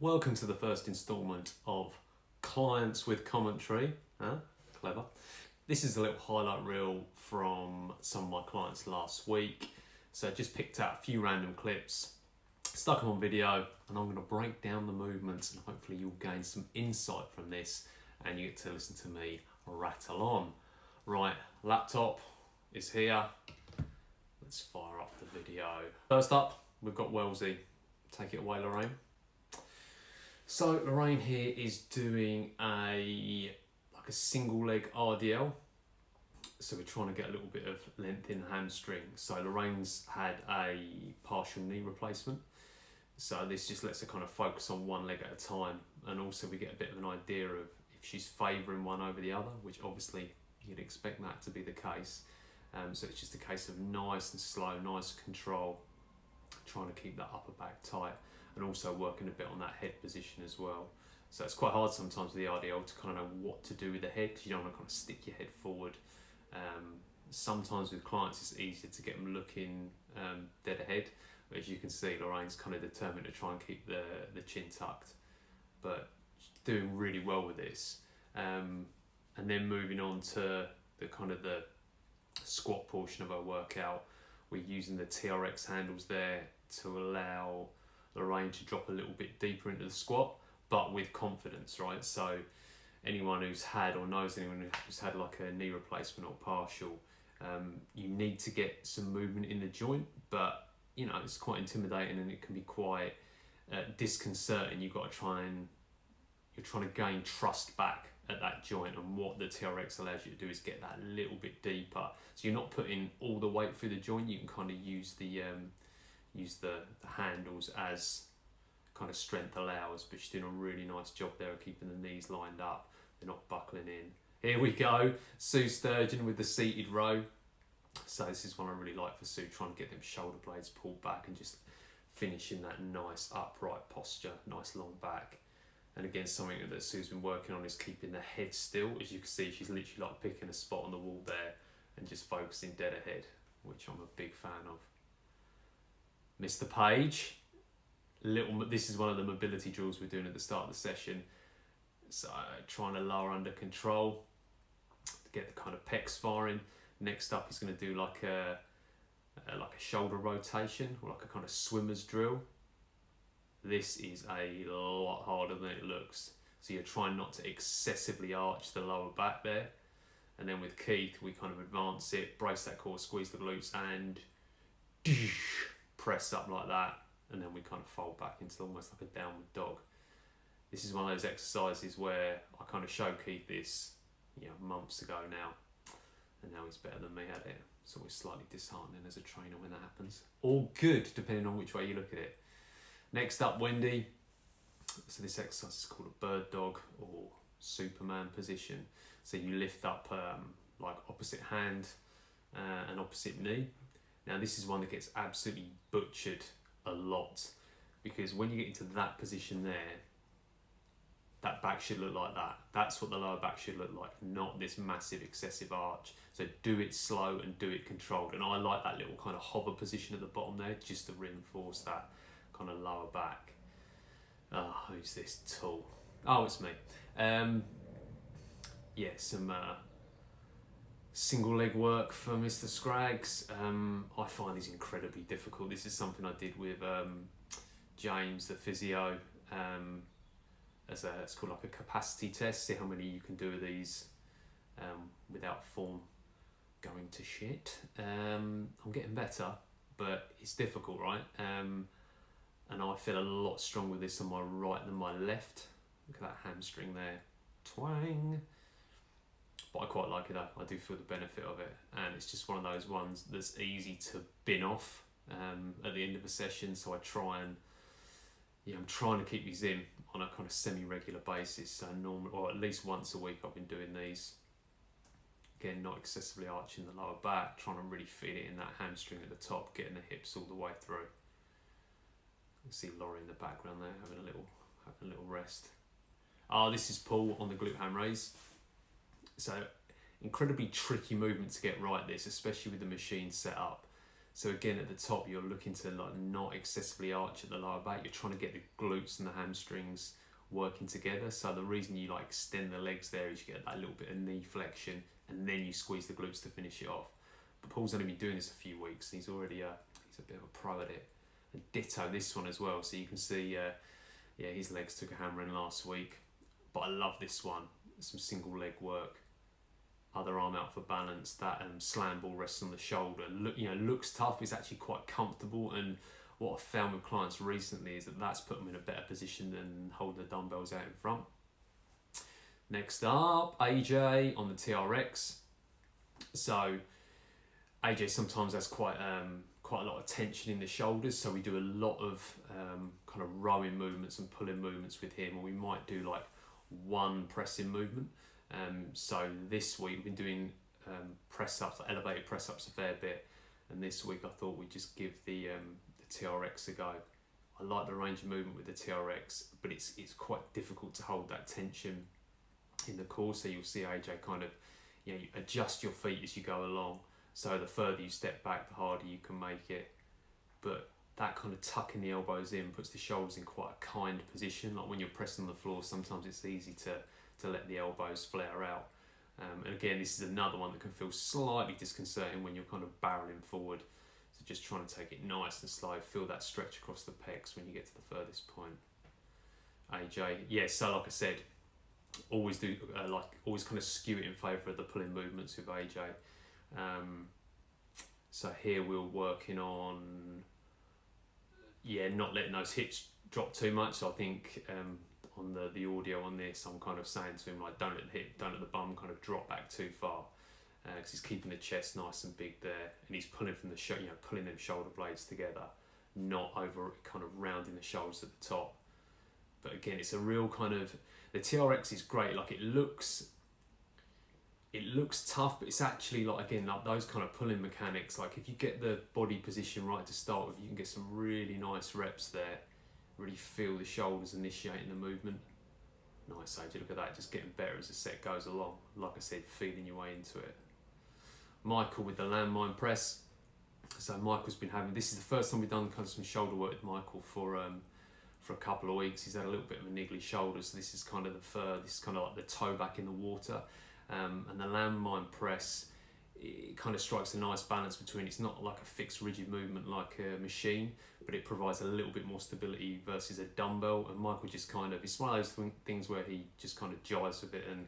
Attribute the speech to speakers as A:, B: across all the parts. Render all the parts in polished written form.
A: Welcome to the first instalment of Clients with Commentary. Clever. This is a little highlight reel from some of my clients last week. So I just picked out a few random clips, stuck them on video, and I'm going to break down the movements and hopefully you'll gain some insight from this and you get to listen to me rattle on. Right, laptop is here. Let's fire up the video. First up, we've got Wellesley. Take it away, Lorraine. So Lorraine here is doing a single leg RDL. So we're trying to get a little bit of length in the hamstring. So Lorraine's had a partial knee replacement. So this just lets her kind of focus on one leg at a time. And also we get a bit of an idea of if she's favouring one over the other, which obviously you'd expect that to be the case. So it's just a case of nice and slow, nice control, trying to keep that upper back tight and also working a bit on that head position as well. So it's quite hard sometimes with the RDL to kind of know what to do with the head because you don't want to kind of stick your head forward. Sometimes with clients it's easier to get them looking dead ahead, but as you can see Lorraine's kind of determined to try and keep the chin tucked, but she's doing really well with this. And then moving on to the squat portion of our workout, we're using the TRX handles there to allow Lorraine to drop a little bit deeper into the squat, but with confidence, right? So anyone who's had or knows anyone who's had like a knee replacement or partial, you need to get some movement in the joint, but you know, it's quite intimidating and it can be quite disconcerting. You're trying to gain trust back at that joint, and what the TRX allows you to do is get that a little bit deeper. So you're not putting all the weight through the joint, you can kind of use the handles as kind of strength allows, but she's doing a really nice job there of keeping the knees lined up, they're not buckling in. Here we go, Sue Sturgeon with the seated row. So this is one I really like for Sue, trying to get them shoulder blades pulled back and just finishing that nice upright posture, nice long back. And again, something that Sue's been working on is keeping the head still. As you can see, she's literally like picking a spot on the wall there and just focusing dead ahead, which I'm a big fan of. Mr. Page, this is one of the mobility drills we're doing at the start of the session. So trying to lower under control to get the kind of pecs firing. Next up, he's going to do like a shoulder rotation or like a kind of swimmer's drill. This is a lot harder than it looks. So you're trying not to excessively arch the lower back there. And then with Keith, we kind of advance it, brace that core, squeeze the glutes and press up like that. And then we kind of fold back into almost like a downward dog. This is one of those exercises where I kind of showed Keith this, months ago now. And now he's better than me at it. It's always slightly disheartening as a trainer when that happens. All good, depending on which way you look at it. Next up, Wendy. So this exercise is called a bird dog or Superman position. So you lift up like opposite hand and opposite knee. Now this is one that gets absolutely butchered a lot because when you get into that position there, that back should look like that. That's what the lower back should look like, not this massive excessive arch. So do it slow and do it controlled. And I like that little kind of hover position at the bottom there just to reinforce that kind of lower back. Who's this tool? Oh, it's me. Some single leg work for Mr. Scraggs. I find these incredibly difficult. This is something I did with James, the physio. It's called like a capacity test. See how many you can do of these without form going to shit. I'm getting better, but it's difficult, right? And I feel a lot stronger with this on my right than my left. Look at that hamstring there. Twang. But I quite like it though. I do feel the benefit of it. And it's just one of those ones that's easy to bin off at the end of a session. So I try and, I'm trying to keep these in on a kind of semi-regular basis. So normal, or at least once a week I've been doing these. Again, not excessively arching the lower back, trying to really feed it in that hamstring at the top, getting the hips all the way through. You see Laurie in the background there having a little rest. This is Paul on the glute ham raise. So incredibly tricky movement to get right this, especially with the machine set up. So again, at the top, you're looking to like not excessively arch at the lower back. You're trying to get the glutes and the hamstrings working together. So the reason you like extend the legs there is you get that little bit of knee flexion, and then you squeeze the glutes to finish it off. But Paul's only been doing this a few weeks. He's already he's a bit of a pro at it. And ditto this one as well. So you can see, yeah, his legs took a hammering last week. But I love this one. Some single leg work. Other arm out for balance. That slam ball rests on the shoulder. Looks tough. It's actually quite comfortable. And what I've found with clients recently is that that's put them in a better position than holding the dumbbells out in front. Next up, Ajay on the TRX. So Ajay sometimes has quite a lot of tension in the shoulders, so we do a lot of kind of rowing movements and pulling movements with him, or we might do like one pressing movement. So this week we've been doing press ups, like elevated press ups a fair bit, and this week I thought we'd just give the TRX a go. I like the range of movement with the TRX, but it's quite difficult to hold that tension in the core. So you'll see Ajay kind of, you adjust your feet as you go along. So the further you step back, the harder you can make it. But that kind of tucking the elbows in puts the shoulders in quite a kind position. Like when you're pressing on the floor, sometimes it's easy to let the elbows flare out. And again, this is another one that can feel slightly disconcerting when you're kind of barreling forward. So just trying to take it nice and slow, feel that stretch across the pecs when you get to the furthest point. Ajay, yeah, so like I said, always do always kind of skew it in favour of the pulling movements with Ajay. So here we're working on, not letting those hips drop too much. So I think on the audio on this, I'm kind of saying to him like, don't let the bum kind of drop back too far, because he's keeping the chest nice and big there, and he's pulling from the pulling them shoulder blades together, not over kind of rounding the shoulders at the top. But again, it's a real kind of, the TRX is great. Like it looks tough, but it's actually like, again, like those kind of pulling mechanics, like if you get the body position right to start with, you can get some really nice reps there. Really feel the shoulders initiating the movement. Nice, Ajay, look at that, just getting better as the set goes along. Like I said, feeling your way into it. Michael with the landmine press. So Michael's been having, this is the first time we've done kind of some shoulder work with Michael for a couple of weeks. He's had a little bit of a niggly shoulder, so this is kind of this is kind of like the toe back in the water. And the landmine press, it kind of strikes a nice balance between, it's not like a fixed rigid movement like a machine, but it provides a little bit more stability versus a dumbbell. And Michael just kind of, it's one of those things where he just kind of jives with it and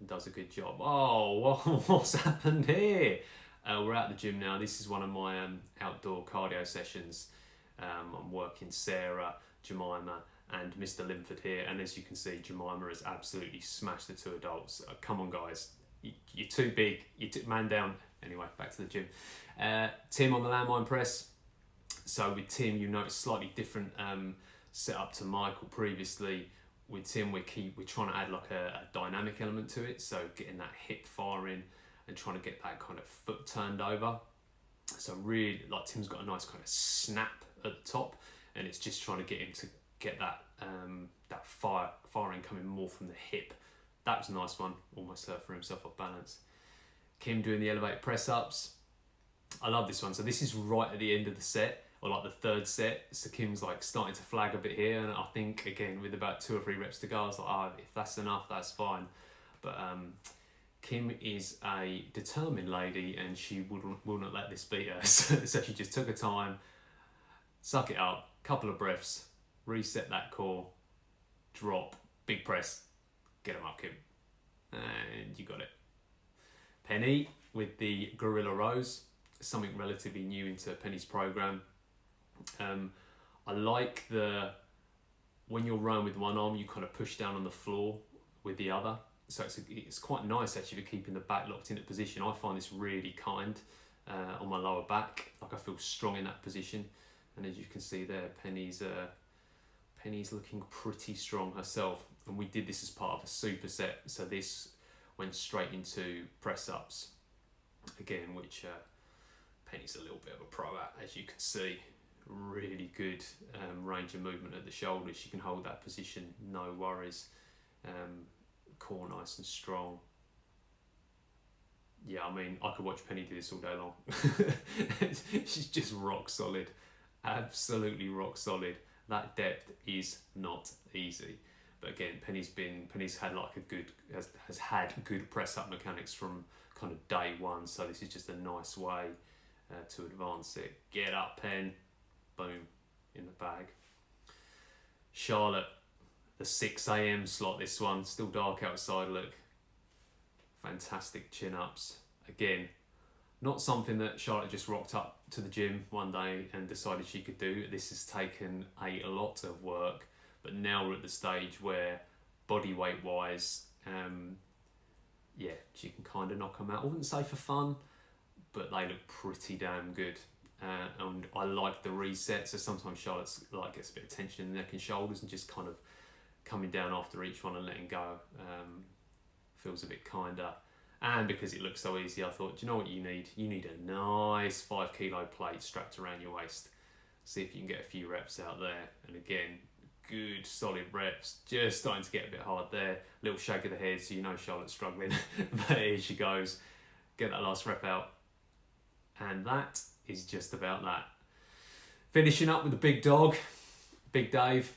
A: does a good job. Oh, what's happened here? We're at the gym now. This is one of my outdoor cardio sessions. I'm working Sarah, Jemima and Mr. Linford here, and as you can see, Jemima has absolutely smashed the two adults. Come on guys, you're too big, man down. Anyway, back to the gym. Tim on the landmine press. So with Tim, you notice slightly different setup to Michael previously. With Tim, we're trying to add like a dynamic element to it, so getting that hip firing and trying to get that kind of foot turned over. So really, like Tim's got a nice kind of snap at the top, and it's just trying to get him to get that that firing coming more from the hip. That was a nice one, almost threw himself off balance. Kim doing the elevated press ups. I love this one. So this is right at the end of the set, or like the third set. So Kim's like starting to flag a bit here, and I think again with about 2 or 3 reps to go, I was like, if that's enough, that's fine. But Kim is a determined lady, and she will not let this beat her. So she just took her time, suck it up, couple of breaths, reset that core, drop, big press, get them up, Kim. And you got it. Penny with the gorilla rows, something relatively new into Penny's program. I like when you're rowing with one arm, you kind of push down on the floor with the other. So it's quite nice actually for keeping the back locked in a position. I find this really kind on my lower back. Like I feel strong in that position. And as you can see there, Penny's looking pretty strong herself. And we did this as part of a superset. So this went straight into press ups again, which Penny's a little bit of a pro at, as you can see. Really good range of movement at the shoulders. She can hold that position, no worries. Core nice and strong. yeah, I mean, I could watch Penny do this all day long. She's just rock solid, absolutely rock solid. That depth is not easy. But again, Penny's had like has had good press up mechanics from kind of day one. So this is just a nice way to advance it. Get up, Pen, boom, in the bag. Charlotte, the 6 a.m. slot. This one still dark outside. Look. Fantastic chin-ups. Again, not something that Charlotte just rocked up to the gym one day and decided she could do. This has taken a lot of work, but now we're at the stage where body weight wise, yeah, she can kind of knock them out. I wouldn't say for fun, but they look pretty damn good. And I like the reset, so sometimes Charlotte's like gets a bit of tension in the neck and shoulders and just kind of coming down after each one and letting go. Feels a bit kinder, and because it looks so easy, I thought, do you know what you need? You need a nice 5 kilo plate strapped around your waist. See if you can get a few reps out there. And again, good solid reps. Just starting to get a bit hard there. Little shake of the head, so you know Charlotte's struggling. But here she goes. Get that last rep out, and that is just about that. Finishing up with the big dog, Big Dave.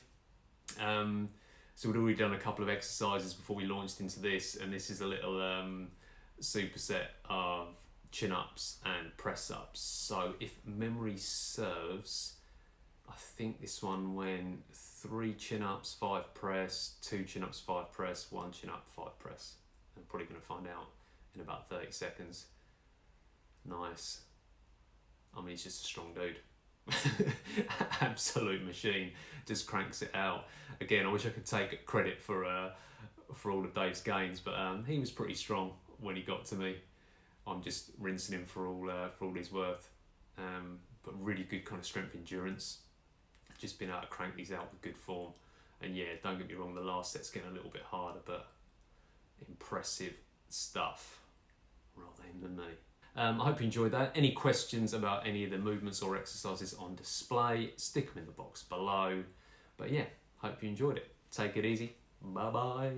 A: So we'd already done a couple of exercises before we launched into this, and this is a little superset of chin-ups and press-ups. So if memory serves, I think this one went 3 chin-ups, 5 press, 2 chin-ups, 5 press, 1 chin-up, 5 press. I'm probably going to find out in about 30 seconds. Nice. I mean, he's just a strong dude. Absolute machine, just cranks it out. Again, I wish I could take credit for all of Dave's gains, but he was pretty strong when he got to me. I'm just rinsing him for all his worth. But really good kind of strength endurance. Just been able to crank these out with good form. And yeah, don't get me wrong, the last set's getting a little bit harder, but impressive stuff. Rather him than me. I hope you enjoyed that. Any questions about any of the movements or exercises on display, stick them in the box below. But yeah, hope you enjoyed it. Take it easy. Bye bye.